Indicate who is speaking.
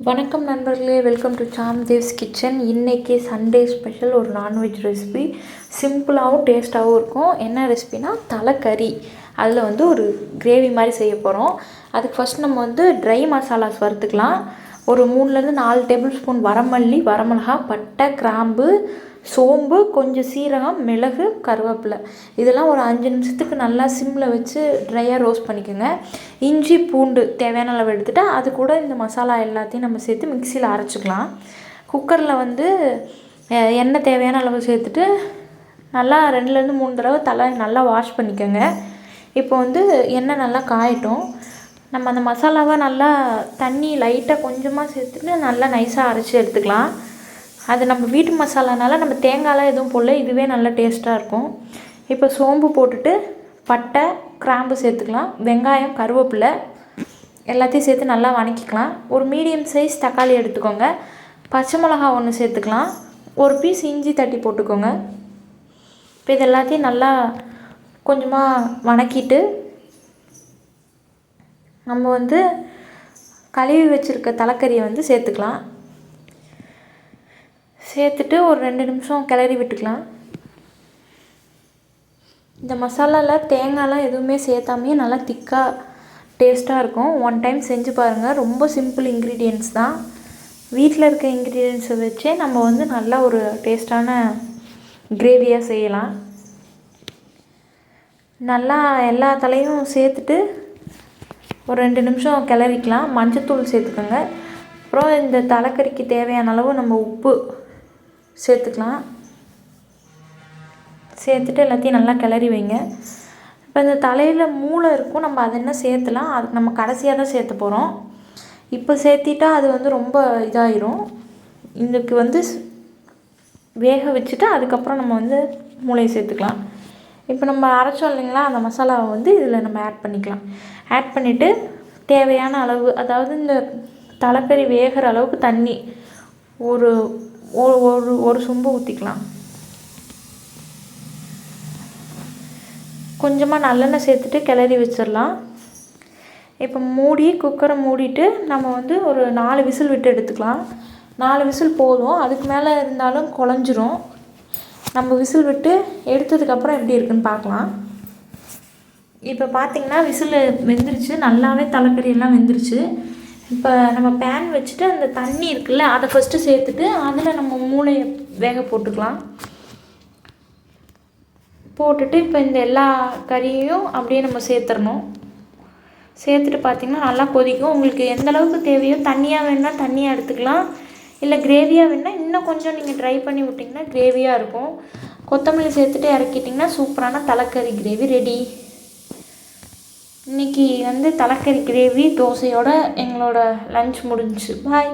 Speaker 1: வணக்கம் நண்பர்களே, welcome to Sam Dev's kitchen. இன்றைக்கி சண்டே ஸ்பெஷல் ஒரு நான்வெஜ் ரெசிபி. சிம்பிளாகவும் டேஸ்ட்டாகவும் இருக்கும். என்ன ரெசிபினா தலைக்கறி. அதில் ஒரு கிரேவி மாதிரி செய்ய போகிறோம். அதுக்கு ஃபஸ்ட் நம்ம ட்ரை மசாலாஸ் வறுத்துக்கலாம். ஒரு 3லேருந்து 4 டேபிள் ஸ்பூன் வரமல்லி, வரமிளகா, பட்டை, கிராம்பு, சோம்பு, கொஞ்சம் சீரகம், மிளகு, கருவேப்பிலை. இதெல்லாம் ஒரு 5 நிமிஷத்துக்கு நல்லா சிம்மில் வச்சு ட்ரையாக ரோஸ்ட் பண்ணிக்கோங்க. இஞ்சி, பூண்டு தேவையான அளவு எடுத்துகிட்டு அது கூட இந்த மசாலா எல்லாத்தையும் நம்ம சேர்த்து மிக்சியில் அரைச்சிக்கலாம். குக்கரில் எண்ணெய் தேவையான அளவு சேர்த்துட்டு நல்லா 2லேருந்து 3 தடவை தலை நல்லா வாஷ் பண்ணிக்கோங்க. இப்போ எண்ணெய் நல்லா காயட்டும். நம்ம அந்த மசாலாவை நல்லா தண்ணி லைட்டாக கொஞ்சமாக சேர்த்துட்டு நல்லா நைஸாக அரைச்சி எடுத்துக்கலாம். அது நம்ம வீட்டு மசாலானால நம்ம தேங்காயெலாம் எதுவும் போடல, இதுவே நல்லா டேஸ்ட்டாக இருக்கும். இப்போ சோம்பு போட்டுட்டு பட்டை, கிராம்பு சேர்த்துக்கலாம். வெங்காயம், கருவேப்பிலை எல்லாத்தையும் சேர்த்து நல்லா வதக்கிக்கலாம். ஒரு மீடியம் சைஸ் தக்காளி எடுத்துக்கோங்க. பச்சை மிளகா 1 சேர்த்துக்கலாம். ஒரு பீஸ் இஞ்சி தட்டி போட்டுக்கோங்க. இப்போ இது எல்லாத்தையும் நல்லா கொஞ்சமாக வதக்கிட்டு நம்ம கழுவி வச்சுருக்க தலைக்கறியை சேர்த்துக்கலாம். சேர்த்துட்டு ஒரு 2 நிமிஷம் கிளறி விட்டுக்கலாம். இந்த மசாலாவில் தேங்காயெலாம் எதுவுமே சேர்த்தாமே நல்லா திக்காக டேஸ்ட்டாக இருக்கும். 1 டைம் செஞ்சு பாருங்கள். ரொம்ப சிம்பிள் இன்க்ரீடியன்ட்ஸ் தான். வீட்டில் இருக்க இன்க்ரீடியன்ட்ஸை வச்சே நம்ம நல்லா ஒரு டேஸ்ட்டான கிரேவியாக செய்யலாம். நல்லா எல்லா தலையும் சேர்த்துட்டு ஒரு 2 நிமிஷம் கிளறிக்கலாம். மஞ்சத்தூள் சேர்த்துக்கோங்க. அப்புறம் இந்த தலைக்கறிக்கு தேவையான அளவு நம்ம உப்பு சேர்த்துக்கலாம். சேர்த்துட்டு எல்லாத்தையும் நல்லா கிளறி வைங்க. இப்போ இந்த தலையில் மூளை இருக்கும், நம்ம அதை என்ன சேர்த்துலாம். அதுக்கு நம்ம கடைசியாக தான் சேர்த்த போகிறோம். இப்போ சேர்த்திட்டா அது ரொம்ப இதாகிரும். இதுக்கு வேக வச்சுட்டு அதுக்கப்புறம் நம்ம மூளையை சேர்த்துக்கலாம். இப்போ நம்ம அரைச்சோம் இல்லைங்களா, அந்த மசாலாவை இதில் நம்ம ஆட் பண்ணிக்கலாம். ஆட் பண்ணிவிட்டு தேவையான அளவு, அதாவது இந்த தலைக்கறி வேகிற அளவுக்கு தண்ணி ஒரு ஒரு ஒரு சொம்பு ஊற்றிக்கலாம். கொஞ்சமாக நல்லெண்ணெய் சேர்த்துட்டு கிளறி வச்சிடலாம். இப்போ குக்கரை மூடிட்டு நம்ம ஒரு 4 விசில் விட்டு எடுத்துக்கலாம். 4 விசில் போதும். அதுக்கு மேலே இருந்தாலும் குழஞ்சிரும். நம்ம விசில் விட்டு எடுத்ததுக்கப்புறம் எப்படி இருக்குன்னு பார்க்கலாம். இப்போ பார்த்திங்கன்னா விசில் வெந்துருச்சு. நல்லாவே தலைக்கறியெல்லாம் வெந்துருச்சு. இப்போ நம்ம பேன் வச்சுட்டு அந்த தண்ணி இருக்குல்ல, அதை ஃபஸ்ட்டு சேர்த்துட்டு அதில் நம்ம மூளையை வேக போட்டுக்கலாம். போட்டுட்டு இப்போ இந்த எல்லா கறியையும் அப்படியே நம்ம சேர்த்துடணும். சேர்த்துட்டு பார்த்திங்கன்னா நல்லா கொதிக்கும். உங்களுக்கு எந்த அளவுக்கு தேவையோ, தண்ணியாக வேணுன்னா தண்ணியாக எடுத்துக்கலாம். இல்லை கிரேவியாக வேணுன்னா இன்னும் கொஞ்சம் நீங்கள் ட்ரை பண்ணி விட்டிங்கன்னா கிரேவியாக இருக்கும். கொத்தமல்லி சேர்த்துட்டு இறக்கிட்டிங்கன்னா சூப்பரான தலைக்கறி கிரேவி ரெடி. இன்றைக்கி தலைக்கறி கிரேவி தோசையோட எங்களோட லன்ச் முடிஞ்சிச்சு. பாய்.